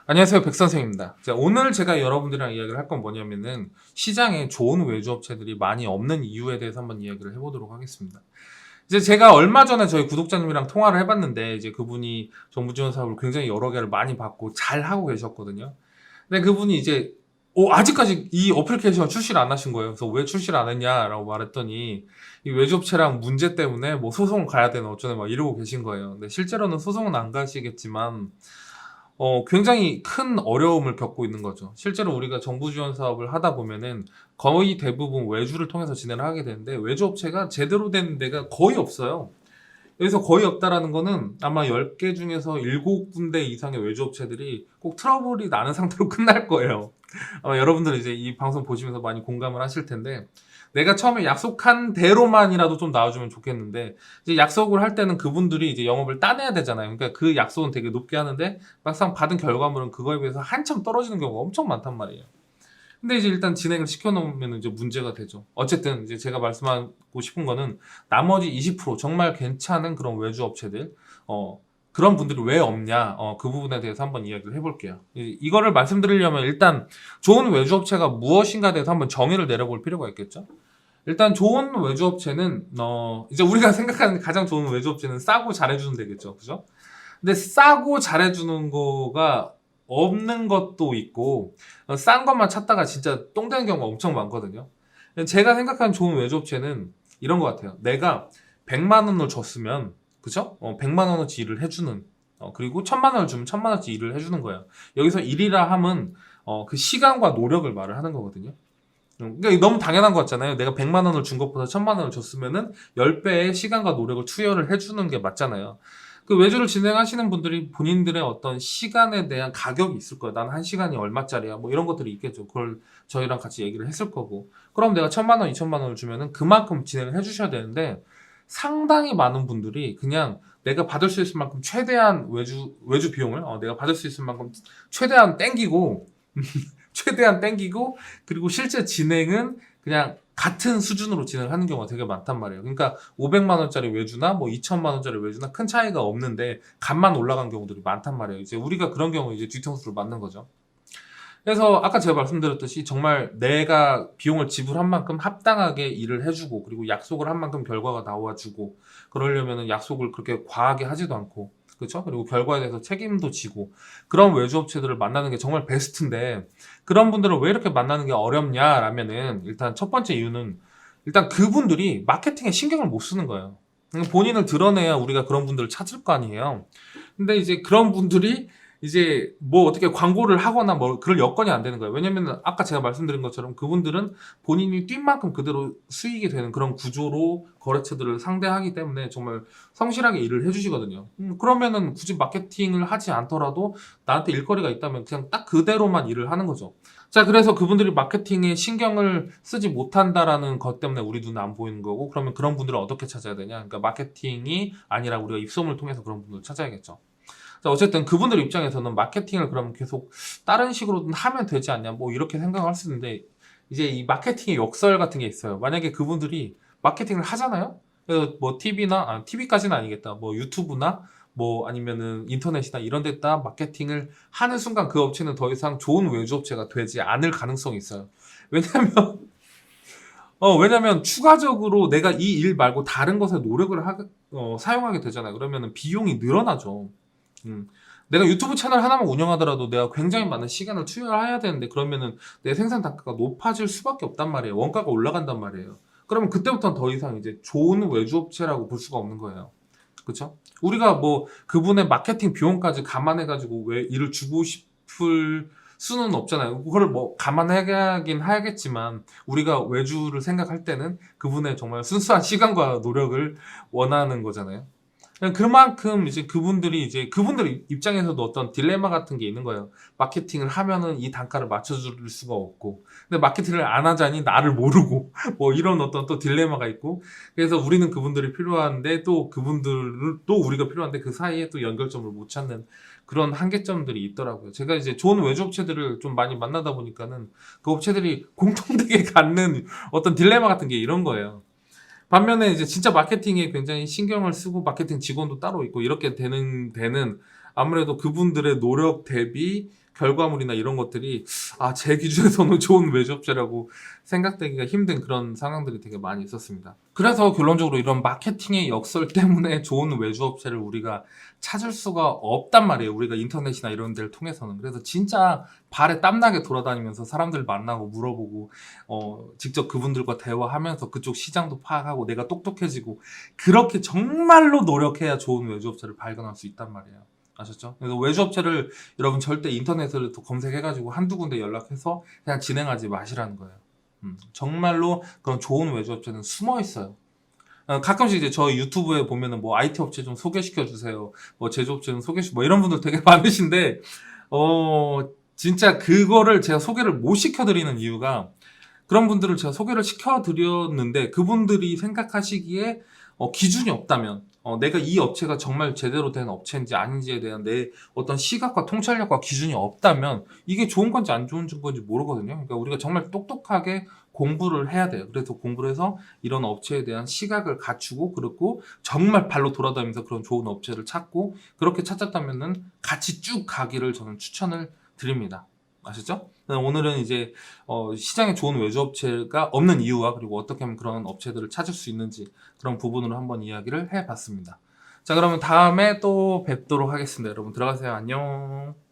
안녕하세요, 백선생입니다. 자, 오늘 제가 여러분들이랑 이야기를 할 건 뭐냐면은 시장에 좋은 외주업체들이 많이 없는 이유에 대해서 한번 이야기를 해보도록 하겠습니다. 이제 제가 얼마 전에 저희 구독자님이랑 통화를 해봤는데 이제 그분이 정부 지원 사업을 굉장히 여러 개를 많이 받고 잘 하고 계셨거든요. 근데 그분이 이제 아직까지 이 어플리케이션 출시를 안 하신 거예요. 그래서 왜 출시를 안 했냐라고 말했더니 이 외주업체랑 문제 때문에 뭐 소송을 가야 되나 어쩌나 막 이러고 계신 거예요. 근데 실제로는 소송은 안 가시겠지만 굉장히 큰 어려움을 겪고 있는 거죠. 실제로 우리가 정부 지원 사업을 하다 보면은 거의 대부분 외주를 통해서 진행을 하게 되는데 외주 업체가 제대로 된 데가 거의 없어요. 여기서 거의 없다라는 거는 아마 10개 중에서 7군데 이상의 외주 업체들이 꼭 트러블이 나는 상태로 끝날 거예요. 아마 여러분들은 이제 이 방송 보시면서 많이 공감을 하실 텐데 내가 처음에 약속한 대로만이라도 좀 나와주면 좋겠는데 이제 약속을 할 때는 그분들이 이제 영업을 따내야 되잖아요. 그러니까 그 약속은 되게 높게 하는데 막상 받은 결과물은 그거에 비해서 한참 떨어지는 경우가 엄청 많단 말이에요. 근데 이제 일단 진행을 시켜놓으면 이제 문제가 되죠. 어쨌든 이제 제가 말씀하고 싶은 거는 나머지 20% 정말 괜찮은 그런 외주 업체들, 그런 분들이 왜 없냐, 그 부분에 대해서 한번 이야기를 해볼게요. 이거를 말씀드리려면 일단 좋은 외주 업체가 무엇인가에 대해서 한번 정의를 내려볼 필요가 있겠죠. 일단 좋은 외주업체는 이제 우리가 생각하는 가장 좋은 외주업체는 싸고 잘해주는 데겠죠, 그죠? 근데 싸고 잘해주는 거가 없는 것도 있고 싼 것만 찾다가 진짜 똥 되는 경우가 엄청 많거든요. 제가 생각하는 좋은 외주업체는 이런 것 같아요. 내가 100만 원을 줬으면 그죠? 100만 원어치 일을 해주는 그리고 1000만 원을 주면 1000만 원어치 일을 해주는 거예요. 여기서 일이라 함은 그 시간과 노력을 말을 하는 거거든요. 그러니까 너무 당연한 것 같잖아요. 내가 100만 원을 준 것보다 1000만 원을 줬으면은 10배의 시간과 노력을 투여를 해주는 게 맞잖아요. 그 외주를 진행하시는 분들이 본인들의 어떤 시간에 대한 가격이 있을 거예요. 난 한 시간이 얼마짜리야. 뭐 이런 것들이 있겠죠. 그걸 저희랑 같이 얘기를 했을 거고. 그럼 내가 1000만 원, 2000만 원을 주면은 그만큼 진행을 해주셔야 되는데 상당히 많은 분들이 그냥 내가 받을 수 있을 만큼 최대한 외주 비용을 내가 받을 수 있을 만큼 최대한 땡기고 그리고 실제 진행은 그냥 같은 수준으로 진행을 하는 경우가 되게 많단 말이에요. 그러니까 500만 원짜리 외주나 뭐 2천만 원짜리 외주나 큰 차이가 없는데 값만 올라간 경우들이 많단 말이에요. 이제 우리가 그런 경우 이제 뒤통수를 맞는 거죠. 그래서 아까 제가 말씀드렸듯이 정말 내가 비용을 지불한 만큼 합당하게 일을 해주고 그리고 약속을 한 만큼 결과가 나와주고 그러려면은 약속을 그렇게 과하게 하지도 않고 그렇죠? 그리고 결과에 대해서 책임도 지고 그런 외주업체들을 만나는 게 정말 베스트인데 그런 분들을 왜 이렇게 만나는 게 어렵냐라면은 일단 첫 번째 이유는 일단 그분들이 마케팅에 신경을 못 쓰는 거예요. 본인을 드러내야 우리가 그런 분들을 찾을 거 아니에요. 근데 이제 그런 분들이 이제 뭐 어떻게 광고를 하거나 뭐 그럴 여건이 안 되는 거예요. 왜냐면 아까 제가 말씀드린 것처럼 그분들은 본인이 뛴 만큼 그대로 수익이 되는 그런 구조로 거래처들을 상대하기 때문에 정말 성실하게 일을 해주시거든요. 그러면은 굳이 마케팅을 하지 않더라도 나한테 일거리가 있다면 그냥 딱 그대로만 일을 하는 거죠. 자, 그래서 그분들이 마케팅에 신경을 쓰지 못한다라는 것 때문에 우리 눈에 안 보이는 거고, 그러면 그런 분들을 어떻게 찾아야 되냐? 그러니까 마케팅이 아니라 우리가 입소문을 통해서 그런 분들을 찾아야겠죠. 자, 어쨌든 그분들 입장에서는 마케팅을 그럼 계속 다른 식으로든 하면 되지 않냐, 뭐 이렇게 생각할 수 있는데, 이제 이 마케팅의 역설 같은 게 있어요. 만약에 그분들이 마케팅을 하잖아요? 그래서 뭐 TV까지는 아니겠다. 뭐 유튜브나 뭐 아니면은 인터넷이나 이런 데다 마케팅을 하는 순간 그 업체는 더 이상 좋은 외주업체가 되지 않을 가능성이 있어요. 왜냐면, 왜냐면 추가적으로 내가 이 일 말고 다른 것에 노력을 사용하게 되잖아요. 그러면은 비용이 늘어나죠. 음. 내가 유튜브 채널 하나만 운영하더라도 내가 굉장히 많은 시간을 투여해야 되는데 그러면은 내 생산 단가가 높아질 수밖에 없단 말이에요. 원가가 올라간단 말이에요. 그러면 그때부터는 더 이상 이제 좋은 외주업체라고 볼 수가 없는 거예요. 그쵸? 우리가 뭐 그분의 마케팅 비용까지 감안해가지고 왜 일을 주고 싶을 수는 없잖아요. 그걸 뭐 감안하긴 하겠지만 우리가 외주를 생각할 때는 그분의 정말 순수한 시간과 노력을 원하는 거잖아요. 그만큼 이제 그분들이 이제 그분들 입장에서도 어떤 딜레마 같은 게 있는 거예요. 마케팅을 하면은 이 단가를 맞춰줄 수가 없고, 근데 마케팅을 안 하자니 나를 모르고, 뭐 이런 어떤 또 딜레마가 있고, 그래서 우리는 그분들이 필요한데 또 그분들을 또 우리가 필요한데 그 사이에 또 연결점을 못 찾는 그런 한계점들이 있더라고요. 제가 이제 좋은 외주업체들을 좀 많이 만나다 보니까는 그 업체들이 공통되게 갖는 어떤 딜레마 같은 게 이런 거예요. 반면에 이제 진짜 마케팅에 굉장히 신경을 쓰고 마케팅 직원도 따로 있고 이렇게 되는 데는 아무래도 그분들의 노력 대비 결과물이나 이런 것들이 제 기준에서는 좋은 외주업체라고 생각되기가 힘든 그런 상황들이 되게 많이 있었습니다. 그래서 결론적으로 이런 마케팅의 역설 때문에 좋은 외주업체를 우리가 찾을 수가 없단 말이에요. 우리가 인터넷이나 이런 데를 통해서는. 그래서 진짜 발에 땀나게 돌아다니면서 사람들 만나고 물어보고 직접 그분들과 대화하면서 그쪽 시장도 파악하고 내가 똑똑해지고 그렇게 정말로 노력해야 좋은 외주업체를 발견할 수 있단 말이에요. 아셨죠? 그래서 외주업체를 여러분 절대 인터넷으로 또 검색해가지고 한두 군데 연락해서 그냥 진행하지 마시라는 거예요. 정말로 그런 좋은 외주업체는 숨어 있어요. 가끔씩 이제 저 유튜브에 보면은 뭐 IT 업체 좀 소개시켜 주세요. 뭐 제조업체 좀 뭐 이런 분들 되게 많으신데, 진짜 그거를 제가 소개를 못 시켜드리는 이유가 그런 분들을 제가 소개를 시켜드렸는데 그분들이 생각하시기에 기준이 없다면 내가 이 업체가 정말 제대로 된 업체인지 아닌지에 대한 내 어떤 시각과 통찰력과 기준이 없다면 이게 좋은 건지 안 좋은 건지 모르거든요. 그러니까 우리가 정말 똑똑하게 공부를 해야 돼요. 그래서 공부를 해서 이런 업체에 대한 시각을 갖추고 그리고 정말 발로 돌아다니면서 그런 좋은 업체를 찾고 그렇게 찾았다면은 같이 쭉 가기를 저는 추천을 드립니다. 아시죠? 오늘은 이제 시장에 좋은 외주업체가 없는 이유와 그리고 어떻게 하면 그런 업체들을 찾을 수 있는지 그런 부분으로 한번 이야기를 해봤습니다. 자, 그러면 다음에 또 뵙도록 하겠습니다. 여러분 들어가세요. 안녕.